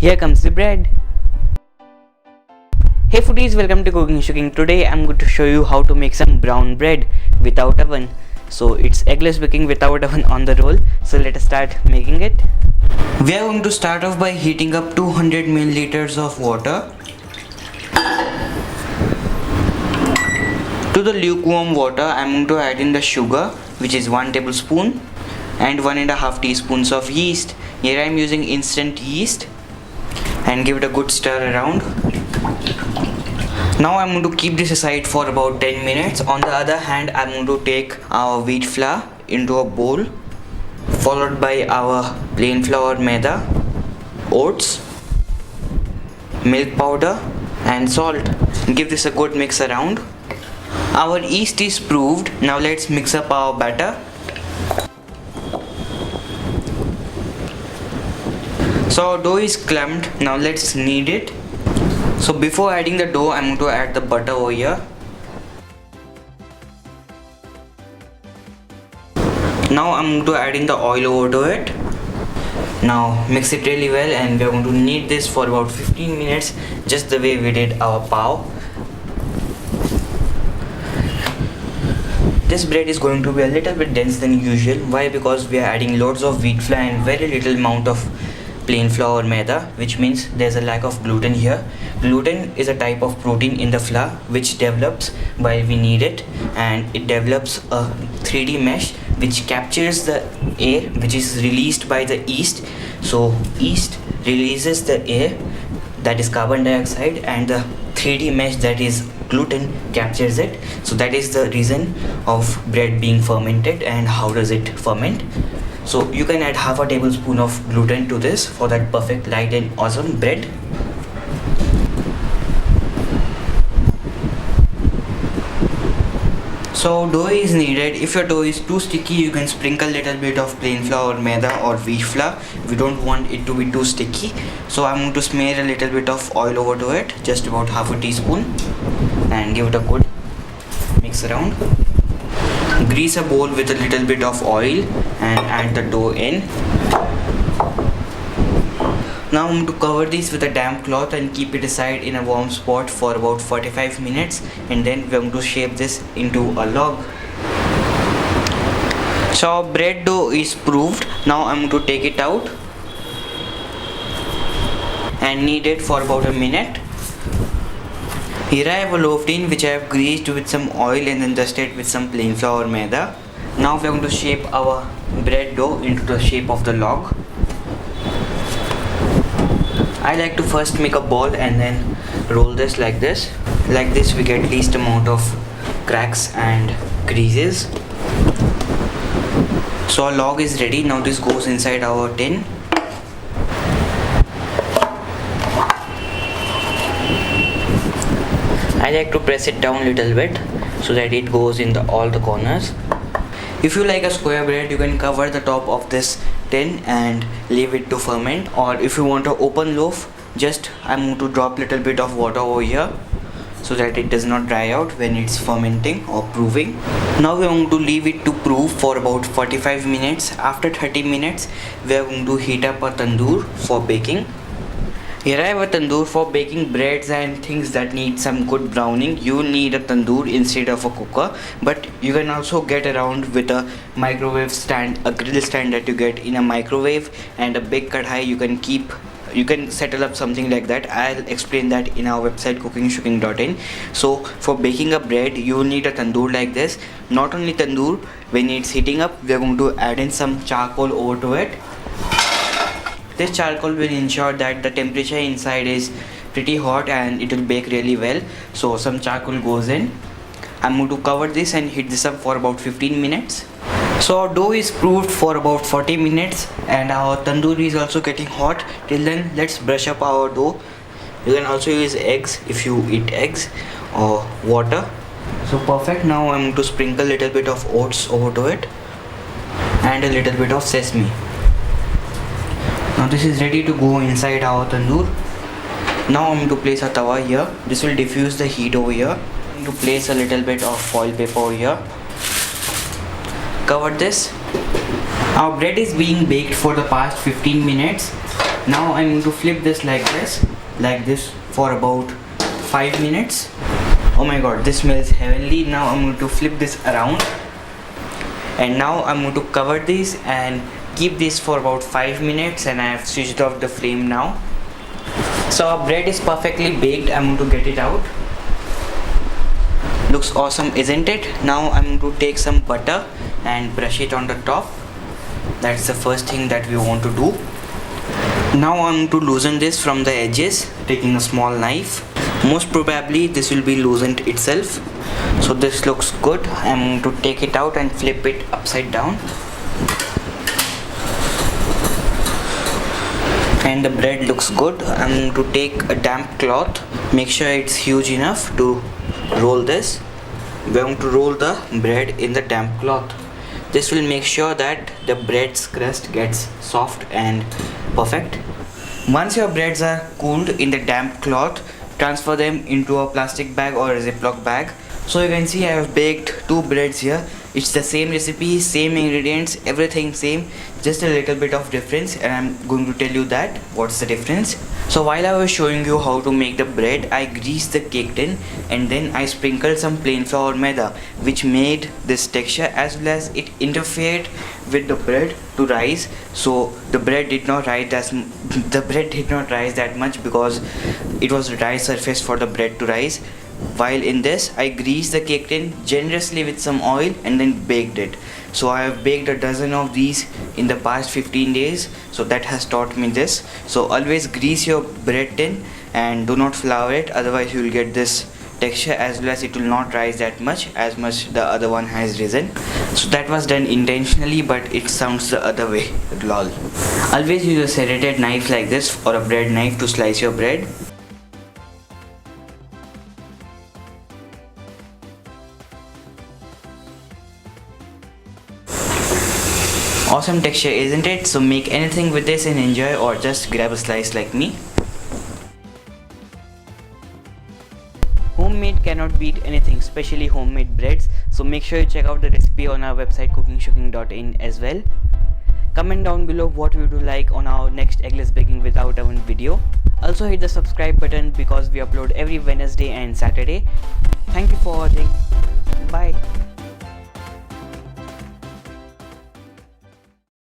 Here comes the bread. Hey foodies, welcome to Cooking Shooking. Today I'm going to show you how to make some brown bread without oven. So it's eggless baking without oven on the roll. So let us start making it. We are going to start off by heating up 200 milliliters of water. To the lukewarm water, I'm going to add in the sugar, which is 1 tablespoon, and 1.5 teaspoons of yeast. Here I'm using instant yeast, and give it a good stir around. Now I'm going to keep this aside for about 10 minutes. On the other hand, I'm going to take our wheat flour into a bowl, followed by our plain flour maida, oats, milk powder and salt. Give this a good mix around. Our yeast is proofed. Now let's mix up our batter. So our dough is clumped. Now let's knead it. So before adding the dough, I'm going to add the butter over here. Now I'm going to add in the oil over to it. Now mix it really well, and we're going to knead this for about 15 minutes, just the way we did our pav. This bread is going to be a little bit dense than usual. Why? Because we are adding loads of wheat flour and very little amount of plain flour maida, which means there's a lack of gluten here. Gluten is a type of protein in the flour which develops while we knead it, and it develops a 3D mesh which captures the air which is released by the yeast. So yeast releases the air, that is carbon dioxide, and the 3D mesh, that is gluten, captures it. So that is the reason of bread being fermented. And how does it ferment? So you can add half a tablespoon of gluten to this for that perfect light and awesome bread. So dough is needed. If your dough is too sticky, you can sprinkle a little bit of plain flour, maida or wheat flour. We don't want it to be too sticky. So I'm going to smear a little bit of oil over to it, just about half a teaspoon, and give it a good mix around. Grease a bowl with a little bit of oil and add the dough in. Now I'm going to cover this with a damp cloth and keep it aside in a warm spot for about 45 minutes, and then we're going to shape this into a log. So our bread dough is proofed. Now I'm going to take it out and knead it for about a minute. Here I have a loaf tin which I have greased with some oil and then dusted with some plain flour maida. Now we are going to shape our bread dough into the shape of the log. I like to first make a ball and then roll this like this. Like this we get least amount of cracks and creases. So our log is ready. Now this goes inside our tin. I like to press it down a little bit so that it goes in all the corners. If you like a square bread, you can cover the top of this tin and leave it to ferment. Or if you want an open loaf, just I'm going to drop a little bit of water over here so that it does not dry out when it's fermenting or proving. Now we are going to leave it to prove for about 45 minutes. After 30 minutes, we are going to heat up a tandoor for baking. Here I have a tandoor for baking breads and things that need some good browning. You need a tandoor instead of a cooker, but you can also get around with a microwave stand, a grill stand that you get in a microwave, and a big kadhai you can settle up something like that. I'll explain that in our website cookingshooking.in. So for baking a bread, you need a tandoor like this. Not only tandoor, when it's heating up, we are going to add in some charcoal over to it. This charcoal will ensure that the temperature inside is pretty hot and it will bake really well. So some charcoal goes in. I'm going to cover this and heat this up for about 15 minutes. So our dough is proofed for about 40 minutes and our tandoor is also getting hot. Till then, let's brush up our dough. You can also use eggs if you eat eggs, or water. So perfect. Now I'm going to sprinkle a little bit of oats over to it and a little bit of sesame. Now this is ready to go inside our tandoor. Now I'm going to place a tawa here. This will diffuse the heat over here. I'm going to place a little bit of foil paper over here. Cover this. Our bread is being baked for the past 15 minutes. Now I'm going to flip this like this for about 5 minutes. Oh my god, this smells heavenly. Now I'm going to flip this around, and now I'm going to cover this and keep this for about 5 minutes, and I have switched off the flame now. So our bread is perfectly baked. I'm going to get it out. Looks awesome, isn't it? Now I'm going to take some butter and brush it on the top. That's the first thing that we want to do. Now I'm going to loosen this from the edges, taking a small knife. Most probably this will be loosened itself. So this looks good. I'm going to take it out and flip it upside down. And the bread looks good. I'm going to take a damp cloth. Make sure it's huge enough to roll this. We're going to roll the bread in the damp cloth. This will make sure that the bread's crust gets soft and perfect. Once your breads are cooled in the damp cloth, transfer them into a plastic bag or a Ziploc bag. So you can see I have baked 2 breads here. It's the same recipe, same ingredients, everything same, just a little bit of difference, and I'm going to tell you that what's the difference. So while I was showing you how to make the bread, I greased the cake tin and then I sprinkled some plain flour maida, which made this texture, as well as it interfered with the bread to rise. So the bread did not rise that much because it was a dry surface for the bread to rise. While in this, I greased the cake tin generously with some oil and then baked it. So I have baked a dozen of these in the past 15 days. So that has taught me this. So always grease your bread tin and do not flour it, otherwise you will get this texture, as well as it will not rise that much as much the other one has risen. So that was done intentionally, but it sounds the other way. Lol. Always use a serrated knife like this or a bread knife to slice your bread. Awesome texture, isn't it? So make anything with this and enjoy, or just grab a slice like me. Homemade cannot beat anything, especially homemade breads. So make sure you check out the recipe on our website cookingshooking.in as well. Comment down below what you would like on our next eggless baking without oven video. Also hit the subscribe button because we upload every Wednesday and Saturday. Thank you for watching. Bye.